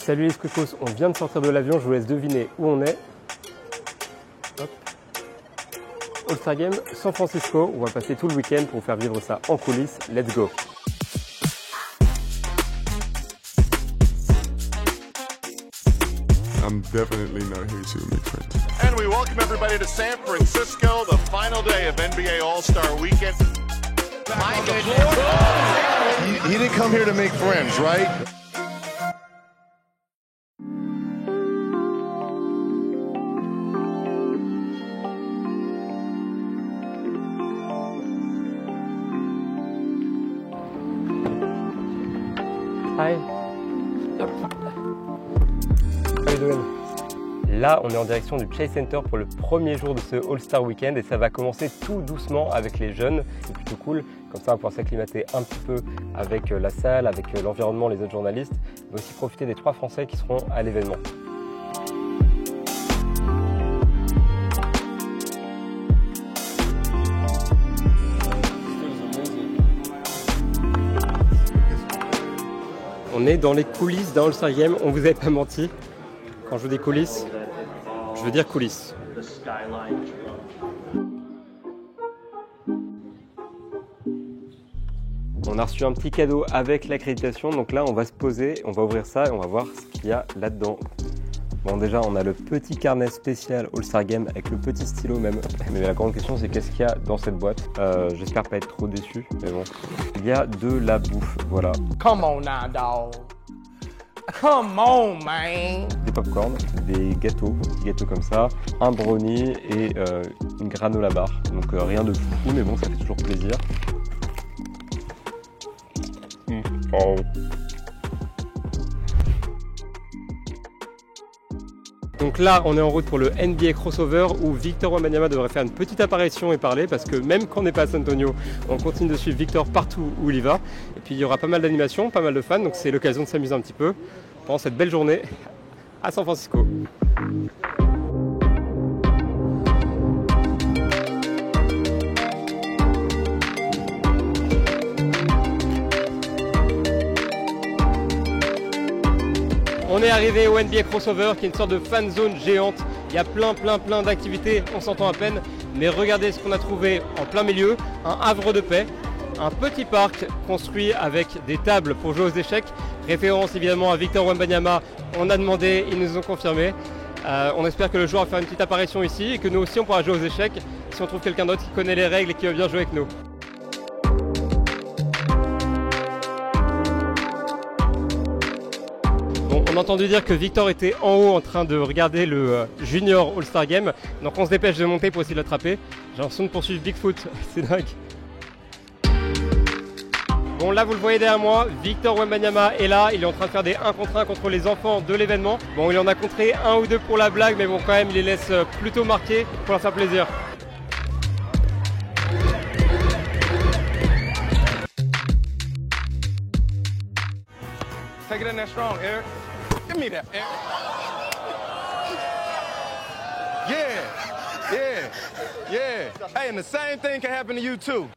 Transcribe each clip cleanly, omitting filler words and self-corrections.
Salut les Squeakos, on vient de sortir de l'avion, je vous laisse deviner où on est. Hop. All-Star Game San Francisco, on va passer tout le week-end pour vous faire vivre ça en coulisses. Let's go! I'm definitely not here to make friends. And we welcome everybody to San Francisco, the final day of NBA All-Star Weekend. My goodness. He didn't come here to make friends, right? Hi. How you doing? Là, on est en direction du Chase Center pour le premier jour de ce All-Star Weekend et ça va commencer tout doucement avec les jeunes. C'est plutôt cool, comme ça on va pouvoir s'acclimater un petit peu avec la salle, avec l'environnement, les autres journalistes, mais aussi profiter des 3 Français qui seront à l'événement. On est dans les coulisses d'un All-Star Game, on vous avait pas menti. Quand je veux des coulisses, je veux dire coulisses. On a reçu un petit cadeau avec l'accréditation, donc là on va se poser, on va ouvrir ça et on va voir ce qu'il y a là-dedans. Bon, déjà on a le petit carnet spécial All-Star Game avec le petit stylo même. Mais la grande question c'est qu'est-ce qu'il y a dans cette boîte. J'espère pas être trop déçu, mais bon. Il y a de la bouffe, voilà. Come on now, dog. Come on, man. Des popcorn, des gâteaux comme ça, un brownie et une granola bar. Donc rien de fou, mais bon, ça fait toujours plaisir. Oh. Donc là, on est en route pour le NBA Crossover où Victor Wembanyama devrait faire une petite apparition et parler parce que même quand on n'est pas à San Antonio, on continue de suivre Victor partout où il y va. Et puis il y aura pas mal d'animations, pas mal de fans, donc c'est l'occasion de s'amuser un petit peu pendant cette belle journée à San Francisco. On est arrivé au NBA Crossover qui est une sorte de fan zone géante. Il y a plein d'activités, on s'entend à peine. Mais regardez ce qu'on a trouvé en plein milieu, un havre de paix, un petit parc construit avec des tables pour jouer aux échecs. Référence évidemment à Victor Wembanyama, on a demandé, ils nous ont confirmé. On espère que le joueur va faire une petite apparition ici et que nous aussi on pourra jouer aux échecs si on trouve quelqu'un d'autre qui connaît les règles et qui veut bien jouer avec nous. Bon, on a entendu dire que Victor était en haut en train de regarder le Junior All-Star Game, donc on se dépêche de monter pour essayer de l'attraper. J'ai l'impression de poursuivre Bigfoot, c'est dingue. Bon, là vous le voyez derrière moi, Victor Wembanyama est là, il est en train de faire des 1 contre 1 contre les enfants de l'événement. Bon, il en a contré 1 ou 2 pour la blague, mais bon quand même il les laisse plutôt marquer pour leur faire plaisir. Take it in there strong, Eric. Give me that, Eric. Yeah. Hey, and the same thing can happen to you too.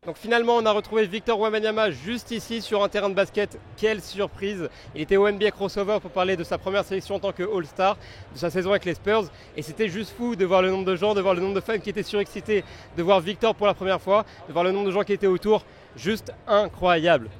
Donc finalement on a retrouvé Victor Wembanyama juste ici sur un terrain de basket. Quelle surprise! Il était au NBA Crossover pour parler de sa première sélection en tant que All-Star, de sa saison avec les Spurs. Et c'était juste fou de voir le nombre de gens, de voir le nombre de fans qui étaient surexcités, de voir Victor pour la première fois, de voir le nombre de gens qui étaient autour. Juste incroyable!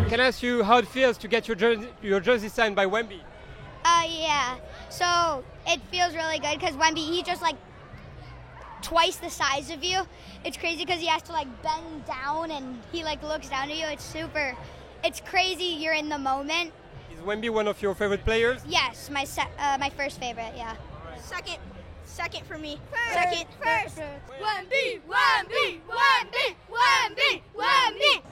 Can I ask you how it feels to get your jersey signed by Wemby? Yeah. So it feels really good because Wemby, he's just like twice the size of you. It's crazy because he has to like bend down and he like looks down at you. It's crazy. You're in the moment. Is Wemby one of your favorite players? Yes, my first favorite. Yeah. Second for me. First. Wemby.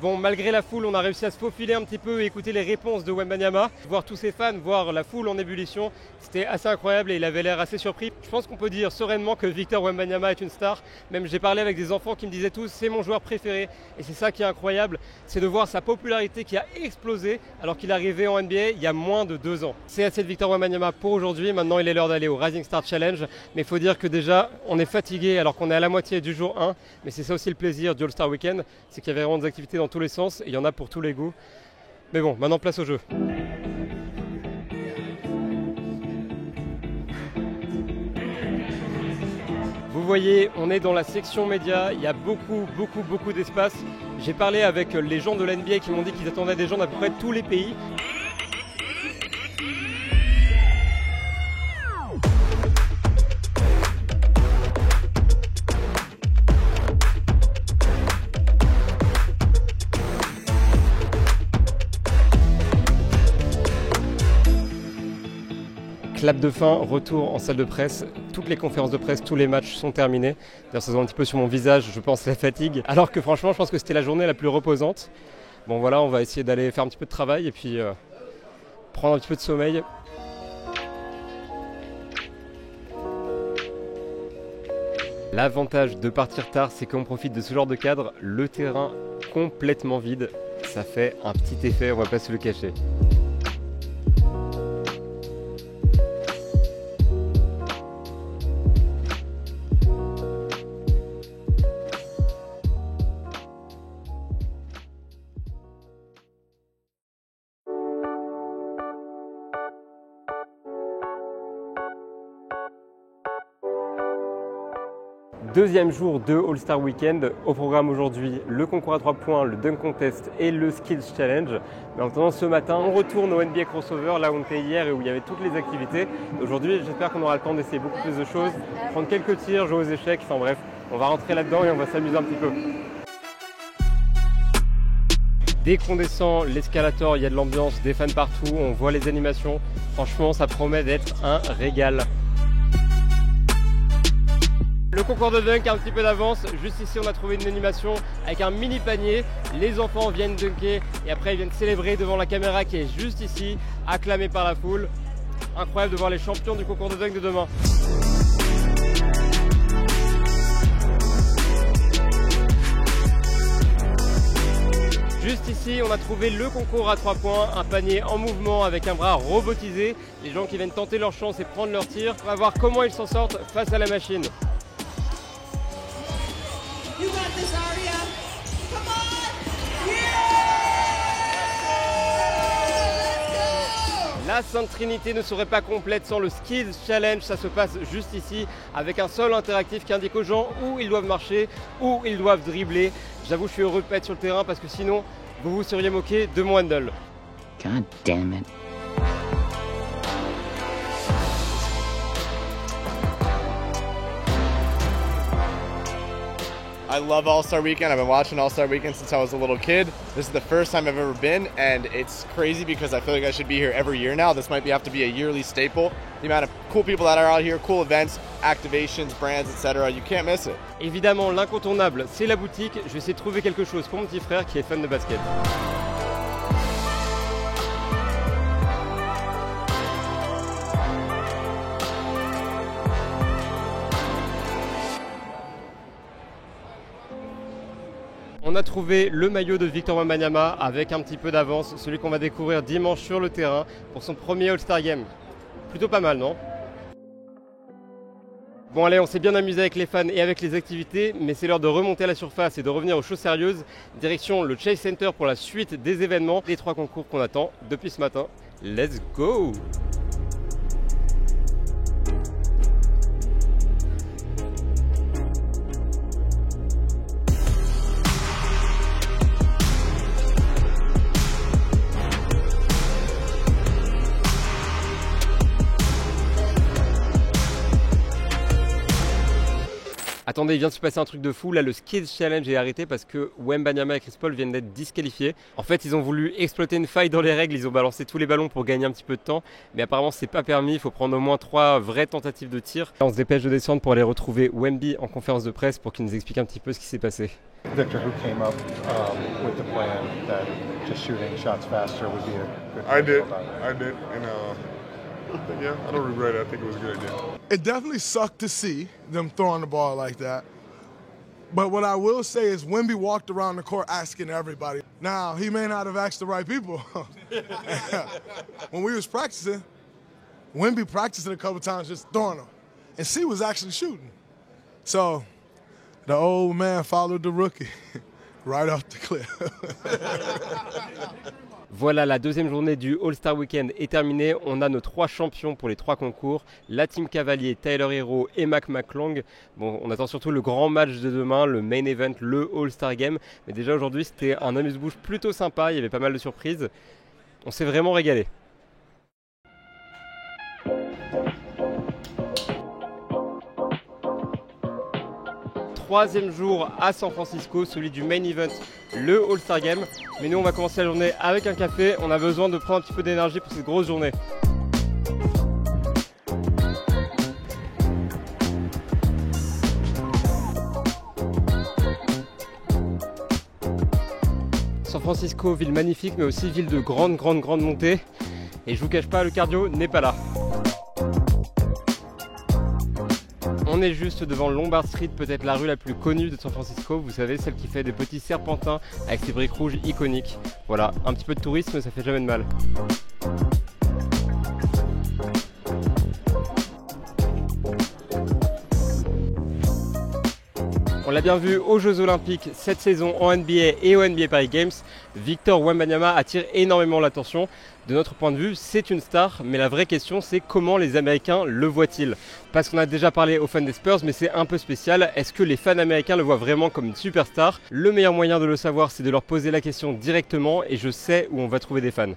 Bon, malgré la foule, on a réussi à se faufiler un petit peu et écouter les réponses de Wembanyama. Voir tous ses fans, voir la foule en ébullition, c'était assez incroyable et il avait l'air assez surpris. Je pense qu'on peut dire sereinement que Victor Wembanyama est une star. Même j'ai parlé avec des enfants qui me disaient tous c'est mon joueur préféré. Et c'est ça qui est incroyable, c'est de voir sa popularité qui a explosé alors qu'il est arrivé en NBA il y a moins de 2 ans. C'est assez de Victor Wembanyama pour aujourd'hui. Maintenant, il est l'heure d'aller au Rising Star Challenge. Mais il faut dire que déjà, on est fatigué alors qu'on est à la moitié du jour 1. Mais c'est ça aussi le plaisir du All-Star Weekend, c'est qu'il y avait vraiment des activités dans tous les sens et il y en a pour tous les goûts. Mais bon, maintenant place au jeu. Vous voyez, on est dans la section média, il y a beaucoup d'espace. J'ai parlé avec les gens de l'NBA qui m'ont dit qu'ils attendaient des gens d'à peu près tous les pays. Clap de fin, retour en salle de presse. Toutes les conférences de presse, tous les matchs sont terminés. D'ailleurs, ça se voit un petit peu sur mon visage, je pense, la fatigue. Alors que franchement, je pense que c'était la journée la plus reposante. Bon voilà, on va essayer d'aller faire un petit peu de travail et puis prendre un petit peu de sommeil. L'avantage de partir tard, c'est qu'on profite de ce genre de cadre. Le terrain complètement vide, ça fait un petit effet, on va pas se le cacher. Deuxième jour de All-Star Weekend. Au programme aujourd'hui, le concours à 3 points, le Dunk Contest et le Skills Challenge. Mais en attendant, ce matin, on retourne au NBA Crossover, là où on était hier et où il y avait toutes les activités. Aujourd'hui, j'espère qu'on aura le temps d'essayer beaucoup plus de choses, prendre quelques tirs, jouer aux échecs, enfin bref, on va rentrer là-dedans et on va s'amuser un petit peu. Dès qu'on descend l'escalator, il y a de l'ambiance, des fans partout, on voit les animations. Franchement, ça promet d'être un régal. Le concours de dunk a un petit peu d'avance. Juste ici, on a trouvé une animation avec un mini panier. Les enfants viennent dunker et après ils viennent célébrer devant la caméra qui est juste ici, acclamée par la foule. Incroyable de voir les champions du concours de dunk de demain. Juste ici, on a trouvé le concours à 3 points, un panier en mouvement avec un bras robotisé. Les gens qui viennent tenter leur chance et prendre leur tir. On va voir comment ils s'en sortent face à la machine. You got this, Aria. Come on. Yeah! Let's go! La Sainte Trinité ne serait pas complète sans le Skills Challenge. Ça se passe juste ici avec un sol interactif qui indique aux gens où ils doivent marcher, où ils doivent dribbler. J'avoue, je suis heureux de ne pas être sur le terrain parce que sinon, vous vous seriez moqué de mon handle. God damn it. I love All-Star Weekend. I've been watching All-Star Weekend since I was a little kid. This is the first time I've ever been, and it's crazy because I feel like I should be here every year now. This might have to be a yearly staple. The amount of cool people that are out here, cool events, activations, brands, etc. You can't miss it. Évidemment, l'incontournable, c'est la boutique. Je vais essayer de trouver quelque chose pour mon petit frère qui est fan de basket. On a trouvé le maillot de Victor Wembanyama avec un petit peu d'avance, celui qu'on va découvrir dimanche sur le terrain pour son premier All-Star Game. Plutôt pas mal, non? Bon allez, on s'est bien amusé avec les fans et avec les activités, mais c'est l'heure de remonter à la surface et de revenir aux choses sérieuses. Direction le Chase Center pour la suite des événements, les 3 concours qu'on attend depuis ce matin. Let's go! Attendez, il vient de se passer un truc de fou. Là, le Skills Challenge est arrêté parce que Wembanyama et Chris Paul viennent d'être disqualifiés. En fait, ils ont voulu exploiter une faille dans les règles. Ils ont balancé tous les ballons pour gagner un petit peu de temps. Mais apparemment, c'est pas permis. Il faut prendre au moins 3 vraies tentatives de tir. Là, on se dépêche de descendre pour aller retrouver Wemby en conférence de presse pour qu'il nous explique un petit peu ce qui s'est passé. Victor, who came up with the plan that just shooting shots faster would be a good I did. about it? I did. And yeah, I don't regret it. I think it was a good idea. It definitely sucked to see them throwing the ball like that. But what I will say is Wemby walked around the court asking everybody. Now, he may not have asked the right people. When we was practicing, Wemby practiced it a couple times just throwing them. And C was actually shooting. So the old man followed the rookie right off the cliff. Voilà, la deuxième journée du All-Star Weekend est terminée. On a nos 3 champions pour les 3 concours. La team Cavalier, Tyler Hero et Mac McClung. Bon, on attend surtout le grand match de demain, le main event, le All-Star Game. Mais déjà aujourd'hui, c'était un amuse-bouche plutôt sympa. Il y avait pas mal de surprises. On s'est vraiment régalé. Troisième jour à San Francisco, celui du main event, le All-Star Game. Mais nous, on va commencer la journée avec un café. On a besoin de prendre un petit peu d'énergie pour cette grosse journée. San Francisco, ville magnifique, mais aussi ville de grande montée. Et je vous cache pas, le cardio n'est pas là. On est juste devant Lombard Street, peut-être la rue la plus connue de San Francisco. Vous savez, celle qui fait des petits serpentins avec ses briques rouges iconiques. Voilà, un petit peu de tourisme, ça fait jamais de mal. On l'a bien vu aux Jeux Olympiques cette saison en NBA et au NBA Paris Games. Victor Wembanyama attire énormément l'attention. De notre point de vue, c'est une star, mais la vraie question c'est comment les Américains le voient-ils? Parce qu'on a déjà parlé aux fans des Spurs, mais c'est un peu spécial. Est-ce que les fans américains le voient vraiment comme une superstar? Le meilleur moyen de le savoir, c'est de leur poser la question directement, et je sais où on va trouver des fans.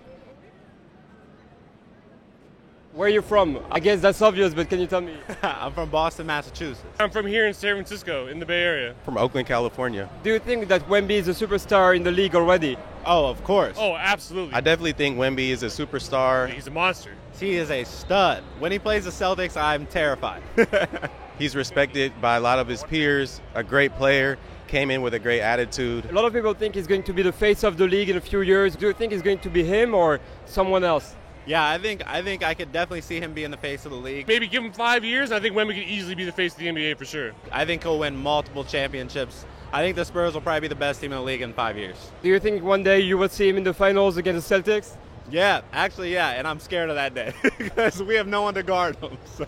Where are you from? I guess that's obvious, but can you tell me? I'm from Boston, Massachusetts. I'm from here in San Francisco, in the Bay Area. From Oakland, California. Do you think that Wemby is a superstar in the league already? Oh, of course. Oh, absolutely. I definitely think Wemby is a superstar. He's a monster. He is a stud. When he plays the Celtics, I'm terrified. He's respected by a lot of his peers, a great player. Came in with a great attitude. A lot of people think he's going to be the face of the league in a few years. Do you think it's going to be him or someone else? Yeah, I think I could definitely see him being the face of the league. Maybe give him 5 years, I think Wemby could easily be the face of the NBA for sure. I think he'll win multiple championships. I think the Spurs will probably be the best team in the league in 5 years. Do you think one day you will see him in the finals against the Celtics? Yeah, actually, yeah, and I'm scared of that day because we have no one to guard him. So.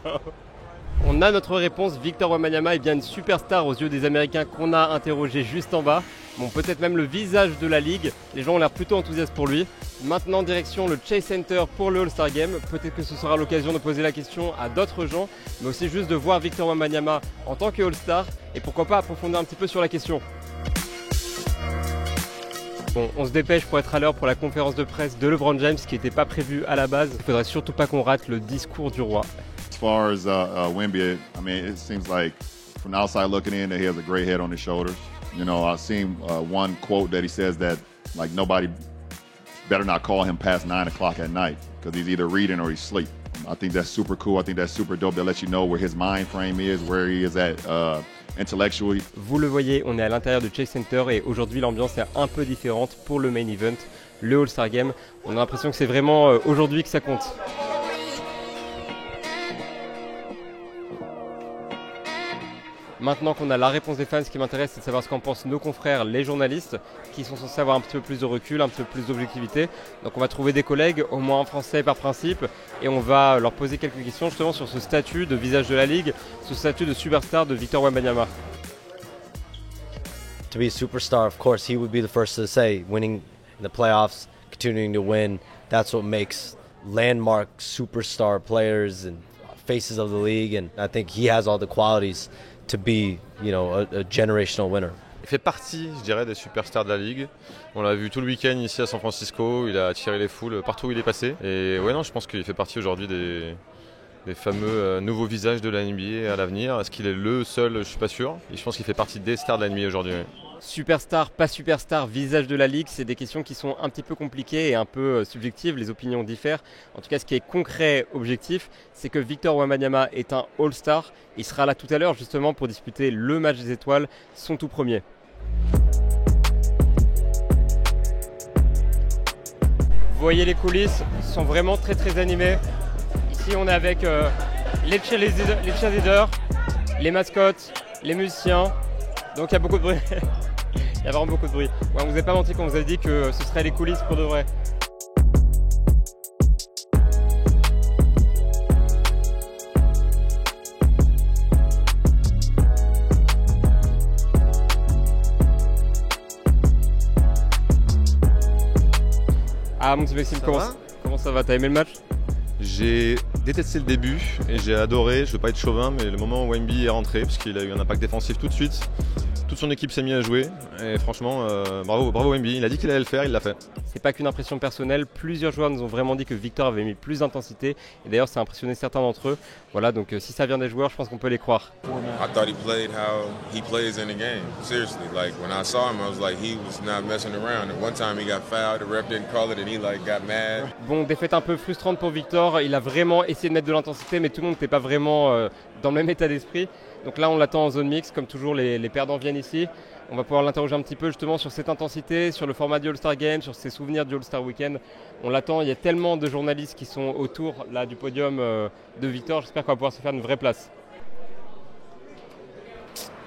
On a notre réponse, Victor Wembanyama est bien une superstar aux yeux des Américains qu'on a interrogé juste en bas. Bon, peut-être même le visage de la ligue, les gens ont l'air plutôt enthousiastes pour lui. Maintenant, direction le Chase Center pour le All-Star Game. Peut-être que ce sera l'occasion de poser la question à d'autres gens, mais aussi juste de voir Victor Wembanyama en tant que All-Star et pourquoi pas approfondir un petit peu sur la question. Bon, on se dépêche pour être à l'heure pour la conférence de presse de LeBron James qui n'était pas prévue à la base. Il faudrait surtout pas qu'on rate le discours du roi. As far as Wemby, I mean, it seems like from the outside looking in that he has a great head on his shoulders. You know, I've seen one quote that he says that like nobody better not call him past 9 o'clock at night because he's either reading or he's asleep. I think that's super cool. I think that's super dope. That lets you know where his mind frame is, where he is at intellectually. Vous le voyez, on est à l'intérieur du Chase Center et aujourd'hui l'ambiance est un peu différente pour le main event, le All-Star Game. On a l'impression que c'est vraiment aujourd'hui que ça compte. Maintenant qu'on a la réponse des fans, ce qui m'intéresse, c'est de savoir ce qu'en pensent nos confrères, les journalistes, qui sont censés avoir un petit peu plus de recul, un petit peu plus d'objectivité. Donc on va trouver des collègues, au moins en français par principe, et on va leur poser quelques questions justement sur ce statut de visage de la Ligue, ce statut de superstar de Victor Wembanyama. To be a superstar, of course, he would be the first to say, winning in the playoffs, continuing to win, that's what makes landmark superstar players and faces of the league, and I think he has all the qualities to be, you know, a generational winner. Il fait partie, je dirais, des superstars de la Ligue. On l'a vu tout le week-end ici à San Francisco, il a attiré les foules partout où il est passé. Et ouais, non, je pense qu'il fait partie aujourd'hui les fameux nouveaux visages de la NBA à l'avenir. Est-ce qu'il est le seul? Je ne suis pas sûr. Et je pense qu'il fait partie des stars de la NBA aujourd'hui. Superstar, pas superstar, visage de la Ligue, c'est des questions qui sont un petit peu compliquées et un peu subjectives, les opinions diffèrent. En tout cas, ce qui est concret, objectif, c'est que Victor Wembanyama est un All-Star. Il sera là tout à l'heure justement pour disputer le match des étoiles, son tout premier. Vous voyez les coulisses, sont vraiment très très animées. Ici on est avec les cheerleaders, les mascottes, les musiciens, donc il y a beaucoup de bruit. Il y a vraiment beaucoup de bruit. Ouais, on vous a pas menti quand on vous a dit que ce serait les coulisses pour de vrai. Ah mon petit Maxime, comment ça va? T'as aimé le match? J'ai détesté le début et j'ai adoré, je ne veux pas être chauvin, mais le moment où Wemby est rentré, parce qu'il a eu un impact défensif tout de suite, toute son équipe s'est mise à jouer et franchement, bravo Wemby, il a dit qu'il allait le faire, il l'a fait. C'est pas qu'une impression personnelle, plusieurs joueurs nous ont vraiment dit que Victor avait mis plus d'intensité et d'ailleurs ça a impressionné certains d'entre eux. Voilà, donc si ça vient des joueurs, je pense qu'on peut les croire. I thought he played how he plays in the game. Seriously, like when I saw him, I was like he was not messing around. And one time he got fouled, the ref didn't call it, and he like got mad. Bon, défaite un peu frustrante pour Victor. Il a vraiment essayé de mettre de l'intensité, mais tout le monde n'était pas vraiment dans le même état d'esprit. Donc là, on l'attend en zone mixte, comme toujours. Les perdants viennent ici. On va pouvoir l'interroger un petit peu justement sur cette intensité, sur le format du All-Star Game, sur ses souvenirs du All-Star Weekend. On l'attend, il y a tellement de journalistes qui sont autour là, du podium de Victor. J'espère qu'on va pouvoir se faire une vraie place.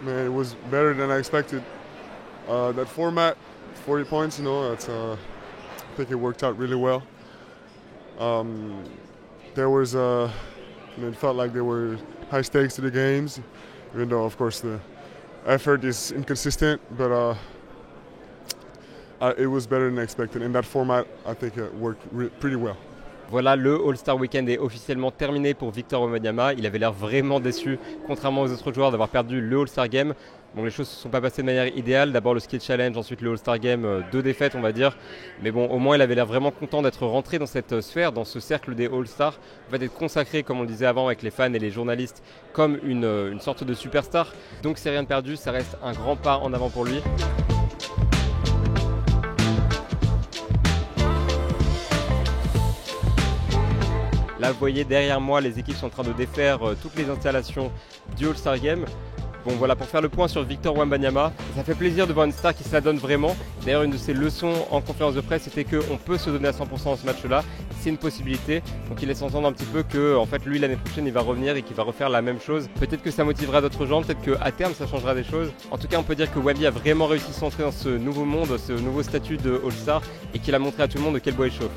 Man, it was better than I expected. That format, 40 points, you know, I think it worked out really well. There was, it felt like there were high stakes to the games, even though, of course, the effort is inconsistent, but it was better than expected. In that format, I think it worked pretty well. Voilà, le All-Star Weekend est officiellement terminé pour Victor Wembanyama. Il avait l'air vraiment déçu, contrairement aux autres joueurs, d'avoir perdu le All-Star Game. Bon, les choses ne se sont pas passées de manière idéale. D'abord le Skill Challenge, ensuite le All-Star Game, 2 défaites on va dire. Mais bon, au moins il avait l'air vraiment content d'être rentré dans cette sphère, dans ce cercle des All-Stars. En fait, d'être consacré, comme on le disait avant avec les fans et les journalistes, comme une sorte de superstar. Donc c'est rien de perdu, ça reste un grand pas en avant pour lui. Là, vous voyez derrière moi, les équipes sont en train de défaire toutes les installations du All-Star Game. Bon, voilà, pour faire le point sur Victor Wembanyama, ça fait plaisir de voir une star qui se la donne vraiment. D'ailleurs, une de ses leçons en conférence de presse, c'était qu'on peut se donner à 100% dans ce match-là. C'est une possibilité. Donc, il laisse entendre un petit peu que, en fait, lui, l'année prochaine, il va revenir et qu'il va refaire la même chose. Peut-être que ça motivera d'autres gens, peut-être qu'à terme, ça changera des choses. En tout cas, on peut dire que Wemby a vraiment réussi à s'entrer dans ce nouveau monde, ce nouveau statut de All-Star et qu'il a montré à tout le monde de quel bois il chauffe.